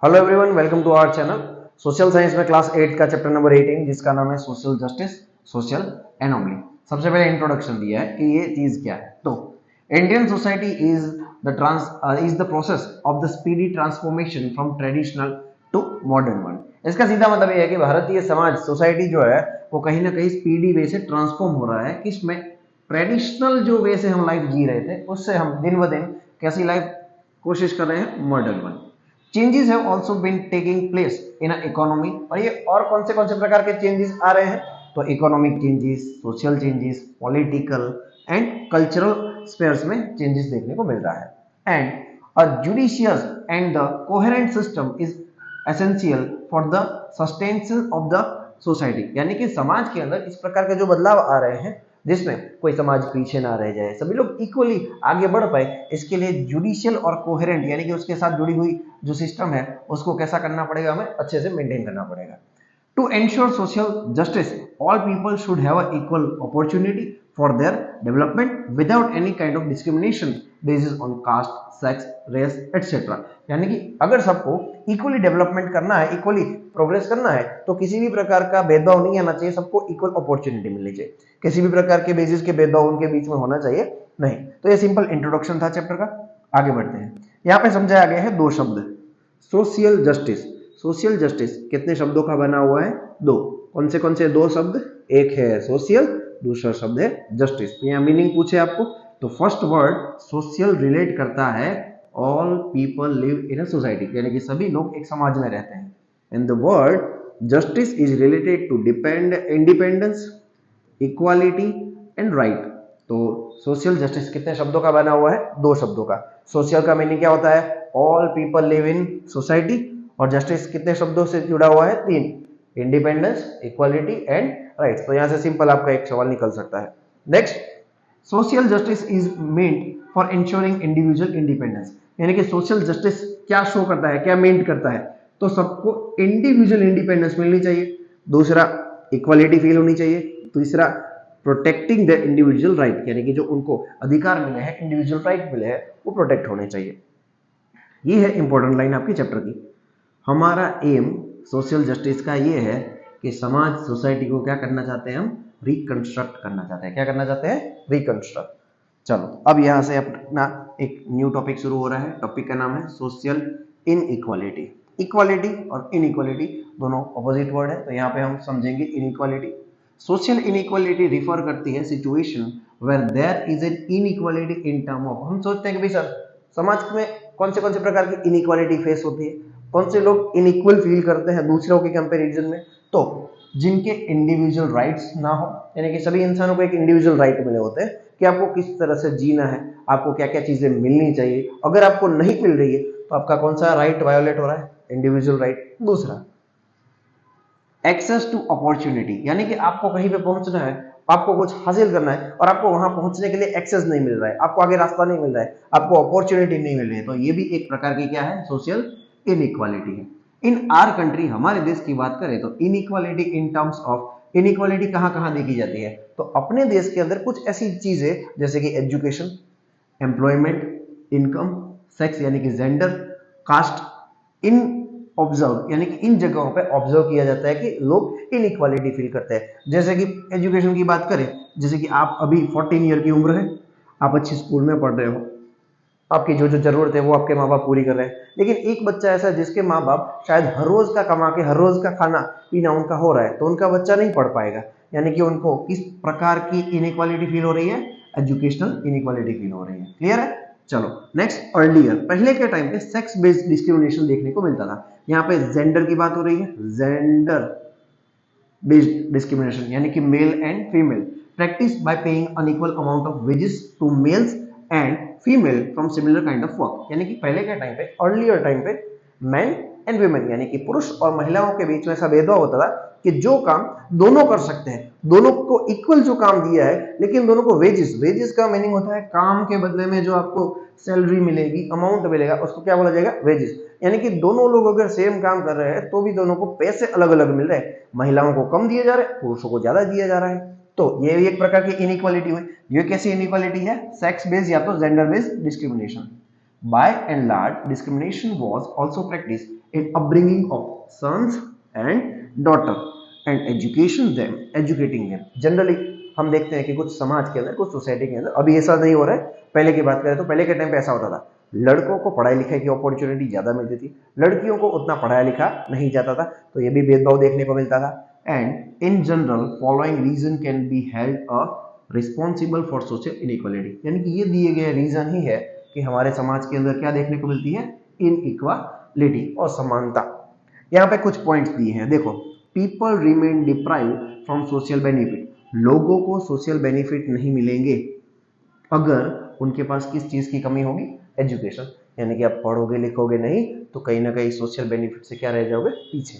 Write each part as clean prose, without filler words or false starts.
Hello everyone, welcome to our channel. Social science में class 8 का chapter number 18 जिसका नाम है सोशल जस्टिस, सोशल एनोमली। सबसे पहले इंट्रोडक्शन दिया है कि ये चीज क्या है। तो Indian society is the process of the speedy transformation from traditional to modern one. इसका सीधा मतलब ये है कि भारतीय समाज सोसाइटी जो है वो कहीं ना कहीं स्पीडी वे से ट्रांसफॉर्म हो रहा है। किसमें? ट्रेडिशनल जो वे से हम लाइफ जी रहे थे उससे हम दिन ब दिन कैसी लाइफ कोशिश कर रहे हैं, modern one. Changes have also been taking place in economy. और ये और कौन से प्रकार के चेंजेस आ रहे हैं? तो economic changes, social changes, political and cultural spheres में चेंजेस देखने को मिल रहा है। And a judicious and the coherent system is essential for the sustenance of the society. यानी कि समाज के अंदर इस प्रकार के जो बदलाव आ रहे हैं जिसमें कोई समाज पीछे ना रह जाए, सभी लोग इक्वली आगे बढ़ पाए, इसके लिए जुडिशियल और कोहेरेंट यानी कि उसके साथ जुड़ी हुई जो सिस्टम है उसको कैसा करना पड़ेगा, हमें अच्छे से मेंटेन करना पड़ेगा। To ensure social justice all people should have a equal opportunity for their development without any kind of discrimination basis on caste, sex, race etcetera. यानी कि अगर सबको इक्वली डेवलपमेंट करना है, इक्वली प्रोग्रेस करना है, तो किसी भी प्रकार का भेदभाव नहीं आना चाहिए, सबको इक्वल अपॉर्चुनिटी मिलनी चाहिए। किसी भी प्रकार के बेसिस के भेदभाव उनके बीच में होना चाहिए नहीं। तो ये सिंपल इंट्रोडक्शन था चैप्टर का। आगे बढ़ते हैं। यहाँ पे समझाया गया है दो शब्द, सोशल जस्टिस। सोशल जस्टिस कितने शब्दों का बना हुआ है? दो। कौन से दो शब्द? एक है सोशल, दूसरा शब्द है जस्टिस। तो यहाँ मीनिंग पूछे आपको तो फर्स्ट वर्ड सोशल रिलेट करता है all people live in a society, यानी कि सभी लोग एक समाज में रहते हैं। And the word justice is related to independence, equality and right. तो सोशल जस्टिस कितने शब्दों का बना हुआ है? दो शब्दों का। सोशल का मीनिंग क्या होता है? All people live in society. और जस्टिस कितने शब्दों से जुड़ा हुआ है? तीन, इंडिपेंडेंस, इक्वालिटी एंड राइट। तो यहां से सिंपल आपका एक सवाल निकल सकता है। Next, social justice is meant for ensuring individual independence. यानी कि सोशल जस्टिस क्या शो करता है, क्या मेंट करता है? तो सबको इंडिविजुअल इंडिपेंडेंस मिलनी चाहिए, दूसरा इक्वालिटी फील होनी चाहिए, तीसरा प्रोटेक्टिंग द इंडिविजुअल राइट, यानी कि जो उनको अधिकार मिले हैं, इंडिविजुअल राइट मिले हैं, वो प्रोटेक्ट होने चाहिए। ये है इंपॉर्टेंट लाइन आपकी चैप्टर की। हमारा एम सोशल जस्टिस का ये है कि समाज, सोसाइटी को क्या करना चाहते हैं हम? रिकंस्ट्रक्ट करना चाहते हैं। क्या करना चाहते हैं? रिकंस्ट्रक्ट। चलो अब यहां से अपना एक न्यू टॉपिक शुरू हो रहा है। टॉपिक का नाम है सोशल इनइक्वालिटी। इक्वालिटी और इनइक्वालिटी दोनों ऑपोजिट वर्ड है, तो यहाँ पे हम समझेंगे इनइक्वालिटी। सोशल इनइक्वालिटी रिफर करती है situation where there is an inequality in term of. हम सोचते हैं कि भाई सर समाज में कौन से प्रकार की इनइक्वालिटी फेस होती है, कौन से लोग इनइक्वल फील करते हैं दूसरों के कंपैरिजन में? तो जिनके इंडिविजुअल राइट्स ना हो, यानी कि सभी इंसानों को एक इंडिविजुअल राइट मिले होते हैं कि आपको किस तरह से जीना है, आपको क्या क्या चीजें मिलनी चाहिए। अगर आपको नहीं मिल रही है तो आपका कौन सा राइट वायोलेट हो रहा है? Individual right. दूसरा, एक्सेस टू अपॉर्चुनिटी, यानी कि आपको कहीं पे पहुंचना है, आपको कुछ हासिल करना है और आपको वहां पहुंचने के लिए एक्सेस नहीं मिल रहा है, आपको आगे रास्ता नहीं मिल रहा है, आपको अपॉर्चुनिटी नहीं मिल रही है, तो ये भी एक प्रकार की क्या है? सोशल इनइक्वालिटी है। इन आर कंट्री, हमारे देश की बात करें तो inequality in terms of, inequality कहां कहां देखी जाती है? तो अपने देश के अंदर कुछ ऐसी चीजें जैसे कि एजुकेशन, एम्प्लॉयमेंट, इनकम, सेक्स यानी कि जेंडर, कास्ट, इन ऑब्जर्व यानी कि इन जगहों पे ऑब्जर्व किया जाता है कि लोग इनइक्वालिटी फील करते हैं। जैसे कि एजुकेशन की बात करें, जैसे कि आप अभी 14 ईयर की उम्र है, आप अच्छी स्कूल में पढ़ रहे हो, आपकी जो जो जरूरत है वो आपके माँ बाप पूरी कर रहे हैं, लेकिन एक बच्चा ऐसा है जिसके माँ बाप शायद हर रोज का कमा के हर रोज का खाना पीना उनका हो रहा है, तो उनका बच्चा नहीं पढ़ पाएगा। यानी कि उनको किस प्रकार की इनइक्वालिटी फील हो रही है? एजुकेशनल इनइक्वालिटी फील हो रही है। क्लियर है? चलो नेक्स्ट, अर्लियर, पहले के टाइम पे सेक्स बेस्ड डिस्क्रिमिनेशन देखने को मिलता था। यहाँ पे जेंडर की बात हो रही है, जेंडर बेस्ड डिस्क्रिमिनेशन यानी कि male and female, practice by paying unequal amount of wages to males and female from similar kind of work. यानी कि पहले के टाइम पे, अर्लियर टाइम पे मैन एंड वुमेन यानी कि पुरुष और महिलाओं के बीच में ऐसा भेदभाव होता था कि जो काम दोनों कर सकते हैं, दोनों को इक्वल जो काम दिया है, लेकिन दोनों को वेजेस, वेजेस का मीनिंग होता है काम के बदले में जो आपको सैलरी मिलेगी, अमाउंट मिलेगा, उसको क्या बोला जाएगा? वेजेस। यानी कि दोनों लोग अगर सेम काम कर रहे हैं तो भी दोनों को पैसे अलग अलग मिल रहे हैं, महिलाओं को कम दिए जा रहे हैं, पुरुषों को ज्यादा दिया जा रहा है। तो ये भी एक प्रकार की इनइक्वालिटी हुई। ये कैसी इनइक्वालिटी है? सेक्स बेस्ड या तो gender based discrimination. By and large, discrimination was also practiced in upbringing of sons and daughter and educating them. Generally हम देखते हैं कि कुछ समाज के अंदर, कुछ सोसाइटी के अंदर, अभी ऐसा नहीं हो रहा है, पहले की बात करें तो पहले के टाइम पे ऐसा होता था, लड़कों को पढ़ाई लिखाई की अपॉर्चुनिटी ज़्यादा मिलती थी, लड़कियों को उतना पढ़ाया लिखा नहीं जाता था, तो ये भी भेदभाव देखने को मिलता था. And in general following reason can be held a responsible for social inequality. यानी कि ये दिए गए रीजन ही है कि हमारे समाज के अंदर क्या देखने को मिलती है, इनइक्वालिटी और समानता. यहाँ पे कुछ पॉइंट्स दिए हैं, देखो. People remain deprive from social benefit. लोगों को सोशल बेनिफिट नहीं मिलेंगे अगर उनके पास किस चीज की कमी होगी, एजुकेशन. यानी कि आप पढ़ोगे लिखोगे नहीं तो कहीं ना कहीं सोशल बेनिफिट से क्या रह जाओगे, पीछे.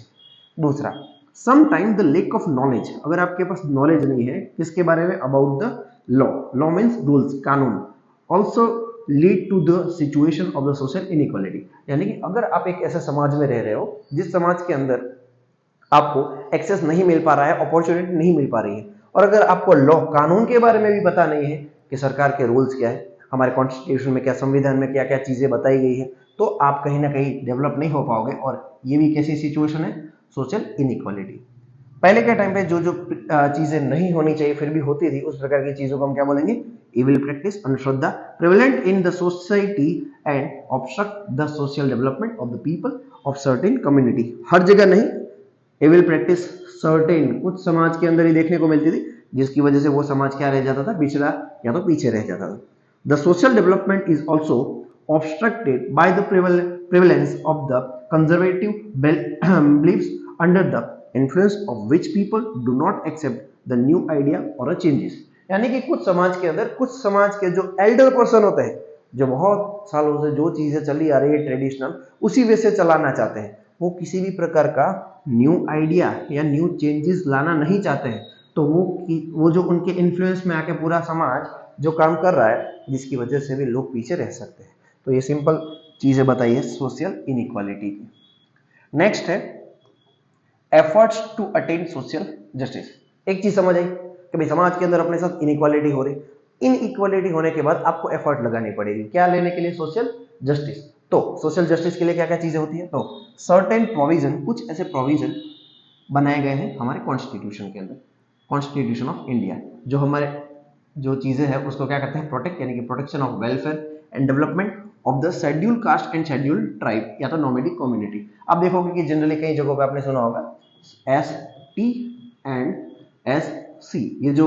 दूसरा, sometime the lack of knowledge. अगर आपके पास नॉलेज नहीं है किसके बारे में, about the law. Law means rules, कानून. Also lead to the situation of the social inequality. यानी कि अगर आप एक ऐसे समाज में रह रहे हो जिस समाज के अंदर आपको एक्सेस नहीं मिल पा रहा है, अपॉर्चुनिटी नहीं मिल पा रही है, और अगर आपको लॉ, कानून के बारे में भी पता नहीं है कि सरकार के रूल्स क्या है, हमारे कॉन्स्टिट्यूशन में क्या, संविधान में क्या क्या चीजें बताई गई है, तो आप कहीं ना कहीं डेवलप नहीं हो पाओगे. और ये भी कैसी सिचुएशन है, सोशल इनइक्वालिटी. पहले के टाइम पे जो जो चीजें नहीं होनी चाहिए फिर भी होती थी, उस प्रकार की चीजों को हम क्या बोलेंगे, इविल प्रैक्टिस, अंधश्रद्धा, prevalent in the society and obstruct the social development of the people of certain community. हर जगह नहीं, एविल प्रैक्टिस सर्टेन कुछ समाज के अंदर ही देखने को मिलती थी, जिसकी वजह से वो समाज क्या रह जाता था, पिछड़ा या तो पीछे रह जाता था. The social development is also obstructed by the prevalence of the conservative beliefs under the influence of which people do not accept the new idea or changes. यानी कि कुछ समाज के अंदर, कुछ समाज के जो एल्डर पर्सन होते हैं, जो बहुत सालों से जो चीजें चली आ रही है ट्रेडिशनल, उसी वे से चलाना चाहते हैं, वो किसी भी प्रकार का न्यू आइडिया या न्यू चेंजेस लाना नहीं चाहते हैं. तो वो जो उनके इन्फ्लुएंस में आके पूरा समाज जो काम कर रहा है, जिसकी वजह से भी लोग पीछे रह सकते हैं. तो ये सिंपल चीजें बताई है सोशल इनइक्वालिटी की. नेक्स्ट है efforts to attain social justice. एक चीज समझ आई कि भाई समाज के अंदर अपने साथ इनइक्वालिटी हो रही, इनइक्वालिटी होने के बाद आपको एफर्ट लगानी पड़ेगी, क्या लेने के लिए, सोशल जस्टिस. तो सोशल जस्टिस के लिए क्या क्या चीजें होती है, तो सर्टेन प्रोविजन, कुछ ऐसे प्रोविजन बनाए गए हैं हमारे कॉन्स्टिट्यूशन के अंदर, कॉन्स्टिट्यूशन ऑफ इंडिया, जो हमारे जो चीजें हैं उसको क्या करते हैं, प्रोटेक्ट, यानी कि protection of welfare and development of the schedule caste and schedule tribe या तो नोमैडिक कम्युनिटी. आप देखोगे कि जनरली कई जगहों पे आपने सुना होगा ST एंड SC, ये जो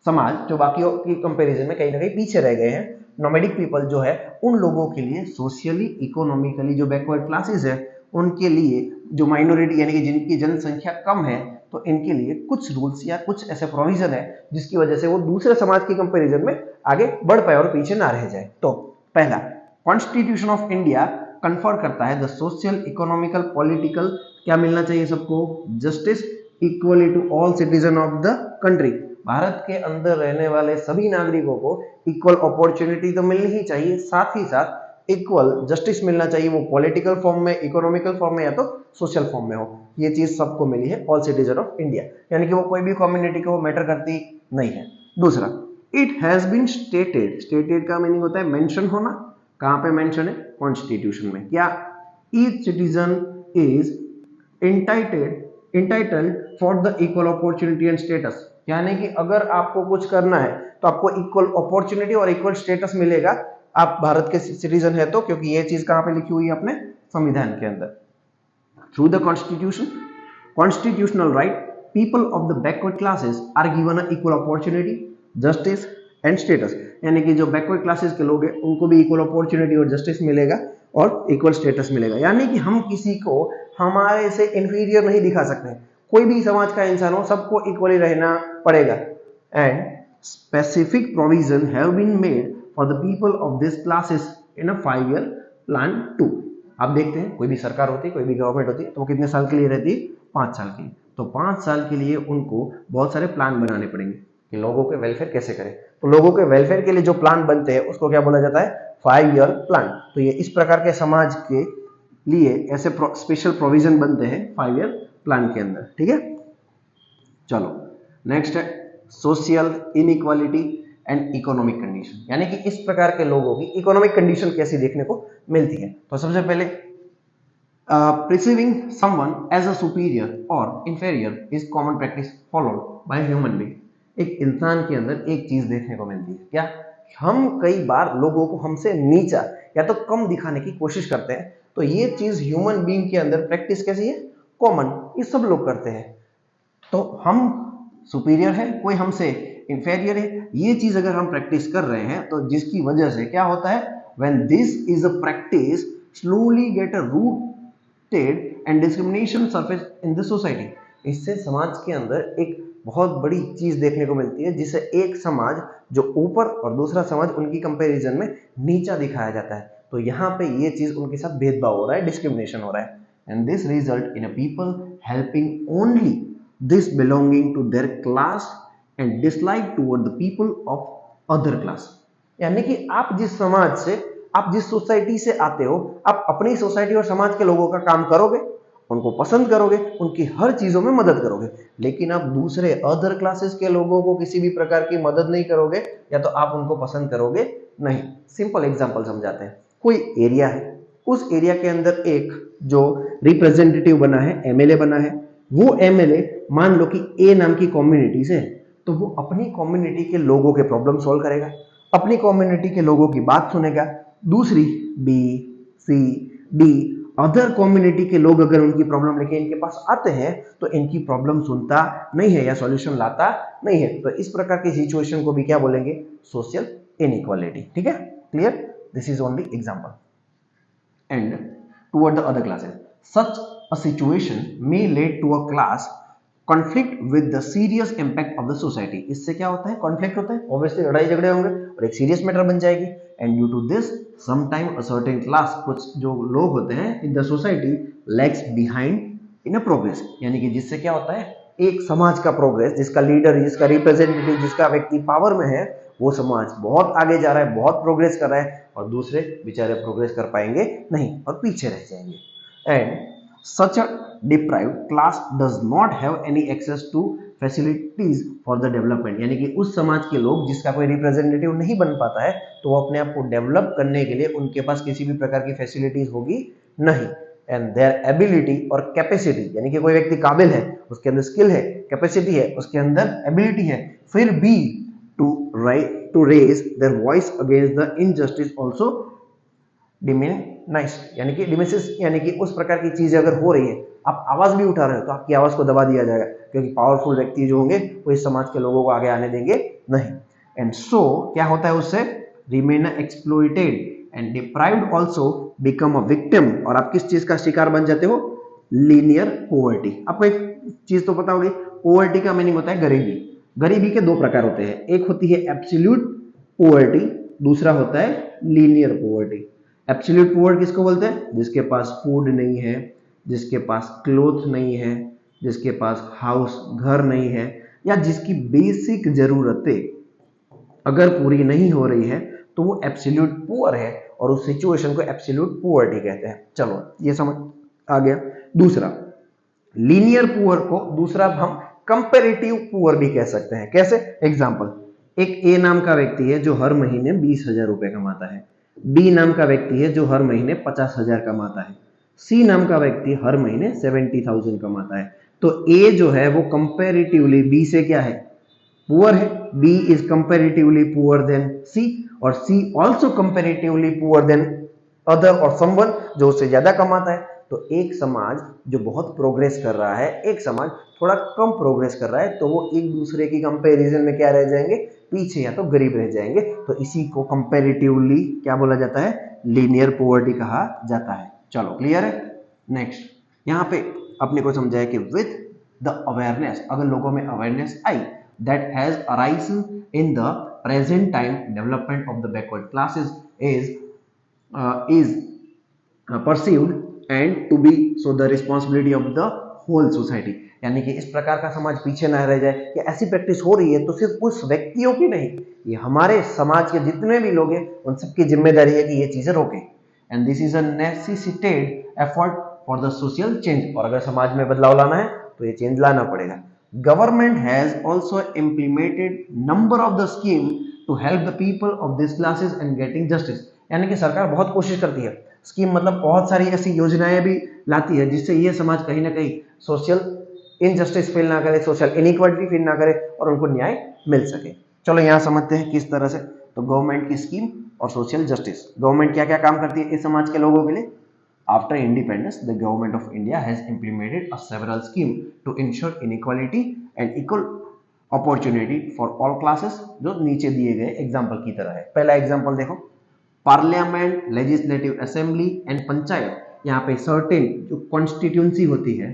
समाज जो बाकियों की कंपैरिजन में कहीं ना कहीं पीछे रह गए हैं. नोमैडिक पीपल जो है उन लोगों के लिए, सोशली इकोनॉमिकली जो बैकवर्ड क्लासेस है उनके लिए, जो माइनॉरिटी यानी कि जिनकी जनसंख्या कम है, तो इनके लिए कुछ रूल्स या कुछ ऐसे प्रोविजन है जिसकी वजह से वो दूसरे समाज की कंपैरिजन में आगे बढ़ पाए और पीछे ना रह जाए. तो पहला, कॉन्स्टिट्यूशन ऑफ इंडिया कन्फर करता है द सोशल, इकोनॉमिकल, पॉलिटिकल, क्या मिलना चाहिए सबको, justice, equally to all citizen of the country. Bharat के अंदर रहने वाले सभी नागरिकों को इक्वल अपॉर्चुनिटी तो मिलनी ही चाहिए, साथ ही साथ इक्वल जस्टिस मिलना चाहिए, वो पॉलिटिकल फॉर्म में, इकोनॉमिकल फॉर्म में या तो सोशल फॉर्म में हो. ये चीज सबको मिली है, ऑल सिटीजन ऑफ इंडिया, यानी कि वो कोई भी कम्युनिटी को मैटर करती नहीं है. दूसरा, it has been stated, stated का मीनिंग होता है मेंशन होना. कहां पे मेंशन है, कॉन्स्टिट्यूशन में. क्या, each citizen is entitled for the equal opportunity and status. यानी कि अगर आपको कुछ करना है तो आपको इक्वल अपॉर्चुनिटी और इक्वल स्टेटस मिलेगा, आप भारत के सिटीजन है तो, क्योंकि ये चीज कहां पे लिखी हुई है, अपने संविधान के अंदर. Through the constitution, constitutional right, people of the backward classes are given a equal opportunity, justice and status. यानी कि जो बैकवर्ड क्लासेस के लोग हैं उनको भी इक्वल अपॉर्चुनिटी और जस्टिस मिलेगा और इक्वल स्टेटस मिलेगा. यानी कि हम किसी को हमारे से इंफीरियर नहीं दिखा सकते, कोई भी समाज का इंसान हो सबको इक्वली रहना पड़ेगा. And specific provision have been made for the people of this classes in a 5-year plan too. आप देखते हैं कोई भी सरकार होती है, कोई भी गवर्नमेंट होती है, तो वो कितने साल के लिए रहती है, 5 साल के लिए. तो 5 साल के लिए उनको बहुत सारे प्लान बनाने पड़ेंगे कि लोगों के वेलफेयर कैसे करें. तो लोगों के वेलफेयर के लिए जो प्लान बनते हैं उसको क्या बोला जाता है, 5-year प्लान. तो ये इस प्रकार के समाज के लिए ऐसे स्पेशल प्रोविजन बनते हैं 5-year प्लान के अंदर. ठीक है, चलो नेक्स्ट है social inequality. And economic condition, यानी कि इस प्रकार के लोगों की इकोनॉमिक कंडीशन कैसी देखने को मिलती है। तो सबसे पहले perceiving someone as a superior or inferior is common practice followed by human being। एक इंसान के अंदर एक चीज देखने को मिलती है, क्या हम कई बार लोगों को हमसे नीचा या तो कम दिखाने की कोशिश करते हैं। तो ये चीज ह्यूमन बीइंग के अंदर प्रैक्टिस कैसी है, कॉमन, ये सब लोग करते हैं। तो हम सुपीरियर है, कोई हमसे इंफेरियर है, ये चीज अगर हम प्रैक्टिस कर रहे हैं तो जिसकी वजह से क्या होता है, when this is a practice slowly get a rooted and discrimination surface in the society. इससे समाज के अंदर एक बहुत बड़ी चीज देखने को मिलती है, जिससे एक समाज जो ऊपर और दूसरा समाज उनकी कंपैरिजन में नीचा दिखाया जाता है। तो यहाँ पे ये चीज उनके साथ भेदभाव हो रहा है, डिस्क्रिमिनेशन हो रहा है। And this result in a people helping only this belonging to their class and dislike toward the people of other class। यानी कि आप जिस समाज से, आप जिस सोसाइटी से आते हो, आप अपनी सोसाइटी और समाज के लोगों का काम करोगे, उनको पसंद करोगे, उनकी हर चीजों में मदद करोगे, लेकिन आप दूसरे अदर क्लासेस के लोगों को किसी भी प्रकार की मदद नहीं करोगे या तो आप उनको पसंद करोगे नहीं। सिंपल एग्जांपल समझाते हैं। कोई एरिया है, उस एरिया के अंदर एक जो रिप्रेजेंटेटिव बना है, एमएलए बना है, वो एमएलए मान लो कि ए नाम की कम्युनिटी से, तो वो अपनी कम्युनिटी के लोगों के प्रॉब्लम सॉल्व करेगा, अपनी कम्युनिटी के लोगों की बात सुनेगा। दूसरी बी, सी, डी अदर कम्युनिटी के लोग अगर उनकी प्रॉब्लम लेके इनके पास आते हैं तो इनकी प्रॉब्लम सुनता नहीं है या सॉल्यूशन लाता नहीं है। तो इस प्रकार की सिचुएशन को भी क्या बोलेंगे, सोशल इनइक्वालिटी। ठीक है, clear? This is only example. And toward the other classes such a situation may lead to a class conflict with the serious impact of the society। इससे क्या होता है, कॉन्फ्लिक्ट होता है, ऑब्वियसली लड़ाई झगड़े होंगे और एक सीरियस मैटर बन जाएगी। And due to this sometime a certain class, कुछ जो लोग होते हैं in the society lags behind in a progress, यानी कि जिससे क्या होता है, एक समाज का प्रोग्रेस, जिसका लीडर, जिसका रिप्रेजेंटेटिव, जिसका व्यक्ति पावर में है, वो समाज बहुत आगे जा रहा है, बहुत प्रोग्रेस कर रहा है, और दूसरे बेचारे प्रोग्रेस कर पाएंगे नहीं और पीछे रह जाएंगे। And such a deprived class does not have any access to facilities for the development, यानी कि उस समाज के लोग जिसका कोई रिप्रेजेंटेटिव नहीं बन पाता है तो वो अपने आप को डेवलप करने के लिए उनके पास किसी भी प्रकार की फैसिलिटीज होगी नहीं। एंड देयर एबिलिटी और कैपेसिटी, यानी कि कोई व्यक्ति काबिल है, उसके अंदर स्किल है, कैपेसिटी है, उसके अंदर एबिलिटी है, फिर भी to raise their voice against the injustice also diminish, यानी कि डिमिनिश, यानी कि उस प्रकार की चीजें अगर हो रही है, आप आवाज भी उठा रहे हो तो आपकी आवाज को दबा दिया जाएगा, क्योंकि पावरफुल व्यक्ति जो होंगे वो इस समाज के लोगों को आगे आने देंगे नहीं। एंड सो क्या होता है, उससे remain exploited and deprived also become a victim, और आप किस चीज का शिकार बन जाते हो, लीनियर पोवर्टी। आपको एक चीज तो पता होगी, पोवर्टी का मीनिंग होता है गरीबी। गरीबी के दो प्रकार होते हैं, एक होती है एब्सोल्यूट पोवर्टी, दूसरा होता है लीनियर पोवर्टी। एब्सोल्यूट पुअर किसको बोलते हैं, जिसके पास फूड नहीं है, जिसके पास क्लोथ नहीं है, जिसके पास हाउस, घर नहीं है, या जिसकी बेसिक जरूरतें अगर पूरी नहीं हो रही है तो वो एब्सोल्यूट पुअर है, और उस सिचुएशन को एब्सोल्यूट पुअर्टी कहते हैं। चलो ये समझ आ गया। दूसरा लीनियर पुअर को दूसरा हम कंपैरेटिव पुअर भी कह सकते हैं। कैसे? एग्जांपल, एक ए नाम का व्यक्ति है जो हर महीने 20,000 रुपए कमाता है, बी नाम का व्यक्ति है जो हर महीने 50,000 कमाता है, सी नाम का व्यक्ति हर महीने 70,000 कमाता है। तो ए जो है वो कंपैरेटिवली बी से क्या है, पुअर है। B is comparatively poor then C, और C also comparatively poor then other और समवन जो उससे ज्यादा कमाता है। तो एक समाज जो बहुत प्रोग्रेस कर रहा है, एक समाज थोड़ा कम प्रोग्रेस कर रहा है, तो वो एक दूसरे की कंपैरिजन में क्या रह जाएंगे, पीछे या तो गरीब रह जाएंगे। तो इसी को कंपैरेटिवली क्या बोला जाता है, लीनियर पॉवर्टी कहा जाता है। चलो क्लियर है। नेक्स्ट यहाँ पे अपने को समझाया कि विथ द अवेयरनेस, अगर लोगों में awareness I that has arisen in the present time, development of the backward classes is perceived and to be so the responsibility of the whole society, यानी कि इस प्रकार का समाज पीछे ना रह जाए, कि ऐसी प्रैक्टिस हो रही है तो सिर्फ उस व्यक्तियों की नहीं, ये हमारे समाज के जितने भी लोग हैं उन सबकी जिम्मेदारी है कि ये चीजें रोकें। And this is a necessitated effort for the social change, और अगर समाज में बदलाव लाना है तो ये चेंज लाना पड़ेगा। Government has also implemented number of the scheme to help the people of this classes and getting justice. यानी कि सरकार बहुत कोशिश करती है, स्कीम मतलब बहुत सारी ऐसी योजनाएं भी लाती है जिससे ये समाज कहीं ना कहीं सोशल इनजस्टिस फील ना करे, सोशल इनइक्वालिटी फील ना करे और उनको न्याय मिल सके। चलो यहाँ समझते हैं किस तरह से। तो गवर्नमेंट की स्कीम और सोशल जस्टिस, गवर्नमेंट क्या क्या काम करती है इस समाज के लोगों के लिए। After independence, the government of India has implemented a several schemes to ensure inequality and equal opportunity for all classes, जो नीचे दिए गए एग्जाम्पल की तरह है। पहला एग्जाम्पल देखो, parliament, legislative assembly and panchayat. यहाँ पे सर्टेन जो कॉन्स्टिट्यूंसी होती है,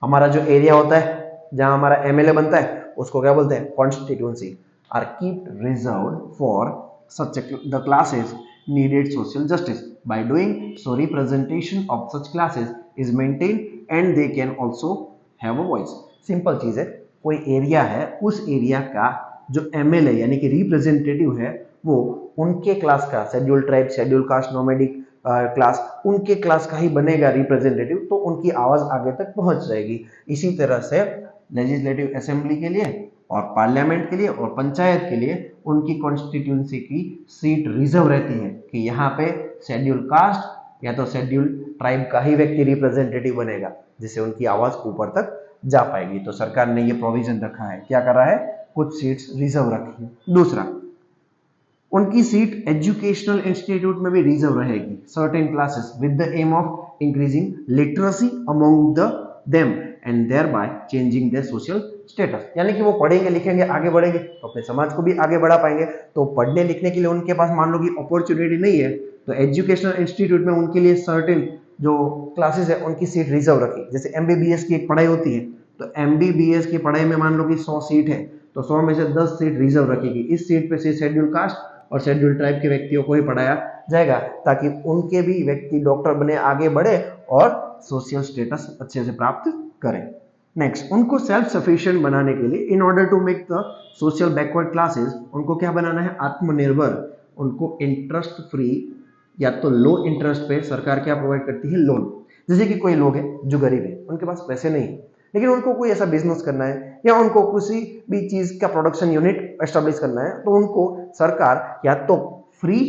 हमारा जो एरिया होता है जहाँ हमारा एमएलए बनता है उसको क्या बोलते हैं, constituency, are kept reserved for such the classes needed social justice. By doing so, representation of such classes is maintained and they can also have a voice. Simple चीज है, कोई एरिया है, उस एरिया का जो एमएलए यानी कि representative है वो उनके क्लास का, schedule tribe, schedule caste, nomadic class, उनके क्लास का ही बनेगा रिप्रेजेंटेटिव, तो उनकी आवाज आगे तक पहुंच जाएगी। इसी तरह से लेजिस्लेटिव असेंबली के लिए और पार्लियामेंट के लिए और पंचायत के लिए उनकी कॉन्स्टिट्यूंसी की सीट रिजर्व रहती है कि यहाँ पे शेड्यूल कास्ट या तो शेड्यूल ट्राइब का ही व्यक्ति रिप्रेजेंटेटिव बनेगा, जिससे उनकी आवाज ऊपर तक जा पाएगी। तो सरकार ने ये प्रोविजन रखा है, क्या कर रहा है, कुछ सीट्स रिजर्व रखी है। दूसरा, उनकी सीट एजुकेशनल इंस्टीट्यूट में भी रिजर्व रहेगी, certain classes with the aim of increasing literacy among them and thereby changing their social status. यानी कि वो पढ़ेंगे लिखेंगे आगे बढ़ेंगे तो अपने समाज को भी आगे बढ़ा पाएंगे। तो पढ़ने लिखने के लिए उनके पास मान लो कि अपॉर्चुनिटी नहीं है, तो एजुकेशनल इंस्टीट्यूट में उनके लिए सर्टेन जो क्लासेस है उनकी सीट रिजर्व रखी। जैसे एमबीबीएस की एक पढ़ाई होती है, तो एमबीबीएस की पढ़ाई में मान लो कि 100 सीट है, तो 100 में से 10 सीट रिजर्व रखेगी। इस सीट पे से शेड्यूल कास्ट और शेड्यूल ट्राइब के व्यक्तियों को ही पढ़ाया जाएगा, ताकि उनके भी व्यक्ति डॉक्टर बने, आगे बढ़े और सोशल स्टेटस अच्छे से प्राप्त करें। नेक्स्ट, उनको सेल्फ सफिशिएंट बनाने के लिए, in order to make the social backward classes, उनको क्या बनाना है, आत्मनिर्भर। उनको इंटरेस्ट फ्री या तो लो इंटरेस्ट पे सरकार क्या प्रोवाइड करती है, लोन। जैसे कि कोई लोग हैं जो गरीब है, उनके पास पैसे नहीं है, लेकिन उनको कोई ऐसा बिजनेस करना है या उनको किसी भी चीज का प्रोडक्शन यूनिट एस्टेब्लिश करना है, तो उनको सरकार या तो फ्री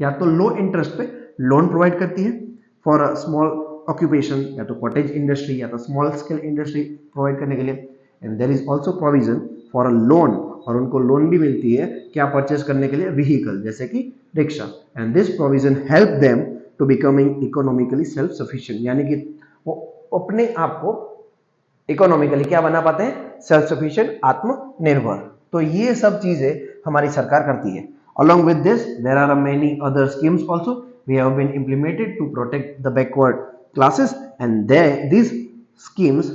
या तो लो इंटरेस्ट पे लोन प्रोवाइड करती है फॉर अ स्मॉल ऑक्यूपेशन, या तो कॉटेज इंडस्ट्री या तो स्मॉल स्केल इंडस्ट्री प्रोवाइड करने के लिए। And there is also provision for a loan, और उनको लोन भी मिलती है क्या परचेस करने के लिए, व्हीकल जैसे कि rickshaw. And this provision help them to becoming economically self sufficient, यानी कि वो अपने आप को इकोनॉमिकली क्या बना पाते हैं, सेल्फ सफिशिएंट, आत्मनिर्भर। तो ये सब चीजें हमारी सरकार करती है। Along with this, there are many other schemes also we have been implemented to protect the backward classes, and these schemes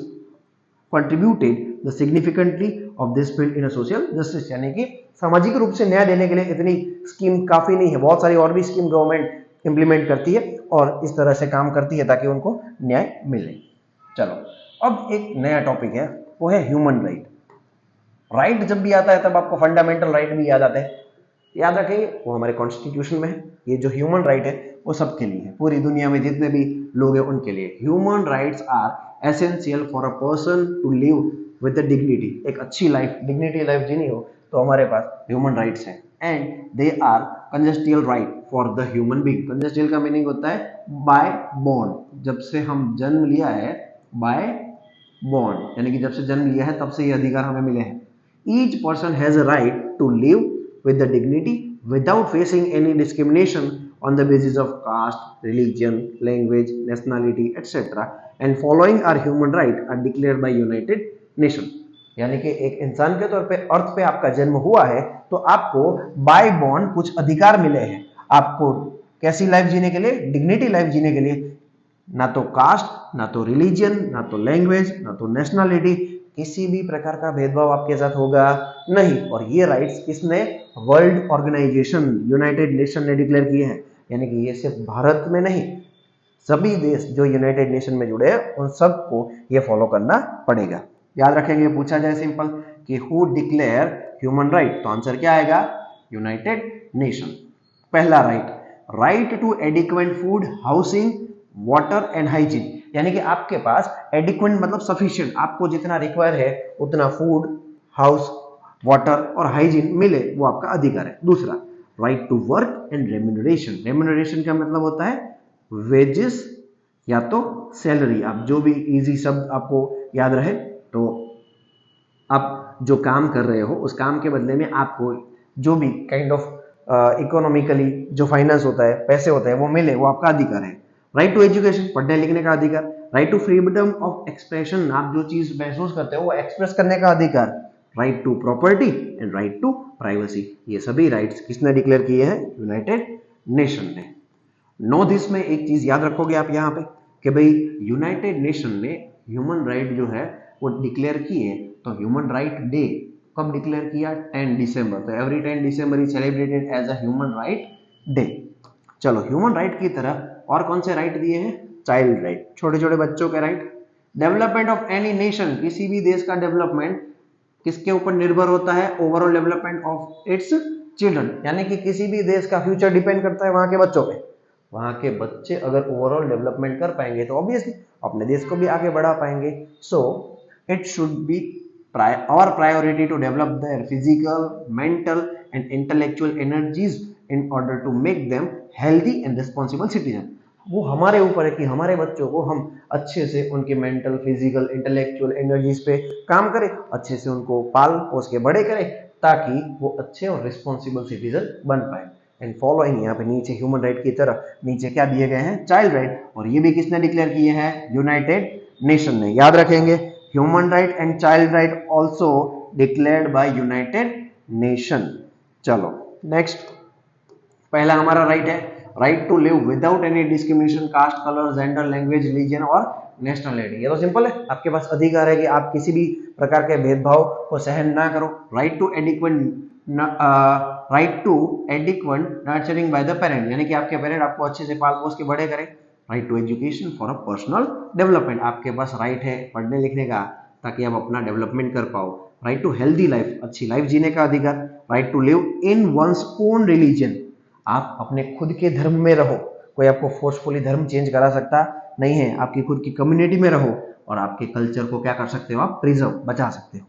contributed the significantly of this field in a social justice। यानी कि सामाजिक रूप से न्याय देने के लिए इतनी स्कीम काफी नहीं है, बहुत सारी और भी स्कीम गवर्नमेंट इंप्लीमेंट करती है और इस तरह से काम करती है ताकि उनको न्याय मिले। चलो अब एक नया टॉपिक है, वो है ह्यूमन राइट। राइट जब भी आता है तब आपको फंडामेंटल राइट भी याद आते हैं, याद रखेंगे वो हमारे कॉन्स्टिट्यूशन में है। ये जो ह्यूमन राइट है वो सबके लिए है, पूरी दुनिया में जितने भी लोग हैं उनके लिए। Human rights are essential for a person to live with the dignity. एक अच्छी लाइफ, डिग्निटी लाइफ जीनी हो तो हमारे पास ह्यूमन राइट्स हैं। And they are congenital right for the human being. Congenital का मीनिंग होता है बाय बॉर्न, जब से हम जन्म लिया है, बाय बॉर्न यानी कि जब से जन्म लिया है तब से ये अधिकार हमें मिले हैं। Each person has a right to live with the dignity without facing any discrimination on the basis of caste, religion, language, nationality, etc. and following our human right are declared by United Nations। यानी कि एक इंसान के तौर पे अर्थ पे आपका जन्म हुआ है तो आपको बाय बॉर्न कुछ अधिकार मिले हैं। आपको कैसी लाइफ जीने के लिए, डिग्निटी लाइफ जीने के लिए, ना तो कास्ट, ना तो रिलीजन, ना तो लैंग्वेज, ना तो नेशनलिटी, किसी भी प्रकार का भेदभाव आपके साथ होगा नहीं। और ये राइट्स किसने, वर्ल्ड ऑर्गेनाइजेशन, यूनाइटेड नेशन ने डिक्लेयर किए हैं। यानी कि ये सिर्फ भारत में नहीं, सभी देश जो यूनाइटेड नेशन में जुड़े हैं उन सबको ये फॉलो करना पड़ेगा। याद रखेंगे, पूछा जाए सिंपल कि हु डिक्लेयर ह्यूमन राइट, तो आंसर क्या आएगा, यूनाइटेड नेशन। पहला right, right to adequate food, housing, water and hygiene. यानी कि आपके पास एडिक्वेंट मतलब सफिशिएंट, आपको जितना रिक्वायर है उतना फूड, हाउस, वाटर और हाइजीन मिले वो आपका अधिकार है। दूसरा, right to work and remuneration. Remuneration का मतलब होता है वेजेस या तो सैलरी। आप जो भी इजी शब्द आपको याद रहे, तो आप जो काम कर रहे हो उस काम के बदले में आपको जो भी काइंड ऑफ इकोनॉमिकली जो फाइनेंस होता है, पैसे होते हैं, वो मिले, वो आपका अधिकार है। राइट टू एजुकेशन, पढ़ने लिखने का अधिकार। Right to freedom of expression, आप जो चीज महसूस करते हो वो एक्सप्रेस करने का अधिकार। Right to property and right to privacy, ये सभी राइट्स किसने डिक्लेयर किए हैं? यूनाइटेड नेशन ने। नो दिस में एक चीज याद रखोगे आप यहाँ पे कि भाई यूनाइटेड नेशन ने ह्यूमन राइट जो है वो डिक्लेयर किए। तो ह्यूमन राइट डे कब डिक्लेयर किया? 10 दिसंबर। तो every 10 December is celebrated as a human right day. चलो, ह्यूमन राइट की तरह और कौन से राइट दिए हैं? चाइल्ड राइट, छोटे छोटे बच्चों के right. Development of any nation, किसी भी देश का डेवलपमेंट किसके ऊपर निर्भर होता है? Overall development of its children, यानी कि किसी भी देश का फ्यूचर डिपेंड करता है वहां के बच्चों पे। वहां के बच्चे अगर ओवरऑल डेवलपमेंट कर पाएंगे तो ऑब्वियसली अपने देश को भी आगे बढ़ा पाएंगे। So it should be our priority to develop their physical, mental and intellectual energies in order to make them healthy and responsible citizen। वो हमारे ऊपर है कि हमारे बच्चों को हम अच्छे से उनके मेंटल, फिजिकल, इंटेलेक्चुअल एनर्जीज पे काम करें, अच्छे से उनको पाल पोस के बड़े करें, ताकि वो अच्छे और रिस्पॉन्सिबल सिटीजन बन पाए। एंड फॉलोइंग, यहाँ पे नीचे ह्यूमन राइट की तरह नीचे क्या दिए गए हैं? चाइल्ड राइट, और ये भी किसने डिक्लेयर किए हैं? यूनाइटेड नेशन ने। याद रखेंगे, human right and child right also declared by United Nation. चलो नेक्स्ट, पहला हमारा राइट है right to live without any discrimination, caste, colour, gender, language, religion और नेशनलिटी। ये तो सिंपल है, आपके पास अधिकार है कि आप किसी भी प्रकार के भेदभाव को सहन ना करो। Right to adequate nurturing by the parent, यानी कि आपके पेरेंट आपको अच्छे से पाल पोस के बड़े करें। Right to education for a personal development, आपके पास राइट है पढ़ने लिखने का ताकि आप अपना डेवलपमेंट कर पाओ। राइट टू हेल्दी लाइफ, अच्छी लाइफ जीने का अधिकार। Right to live in one's own religion, आप अपने खुद के धर्म में रहो, कोई आपको फोर्सफुली धर्म चेंज करा सकता नहीं है। आपकी खुद की कम्युनिटी में रहो और आपके कल्चर को क्या कर सकते हो? आप प्रिजर्व, बचा सकते हो।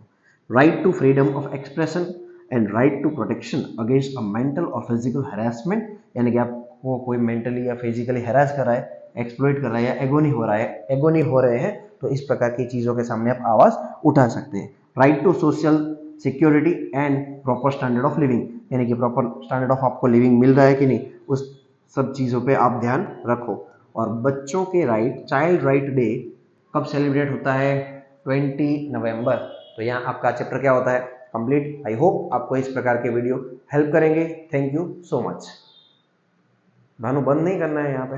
Right to freedom of expression and right to protection against a mental और फिजिकल हैरेसमेंट, यानी कि आपको कोई मेंटली या फिजिकली हैरेस कर रहा है, एक्सप्लॉइट कर रहा है या एगोनी हो रहे हैं, तो इस प्रकार की चीजों के सामने आप आवाज उठा सकते हैं। Right to social security and proper standard of living, यानी कि प्रॉपर स्टैंडर्ड ऑफ आपको लिविंग मिल रहा है कि नहीं, उस सब चीज़ों पे आप ध्यान रखो। और बच्चों के राइट, चाइल्ड राइट डे कब सेलिब्रेट होता है? 20 नवंबर। तो यहाँ आपका चैप्टर क्या होता है? कंप्लीट। आई होप आपको इस प्रकार के वीडियो हेल्प करेंगे। Thank you so much. Bhanu, बंद नहीं करना है यहाँ पे।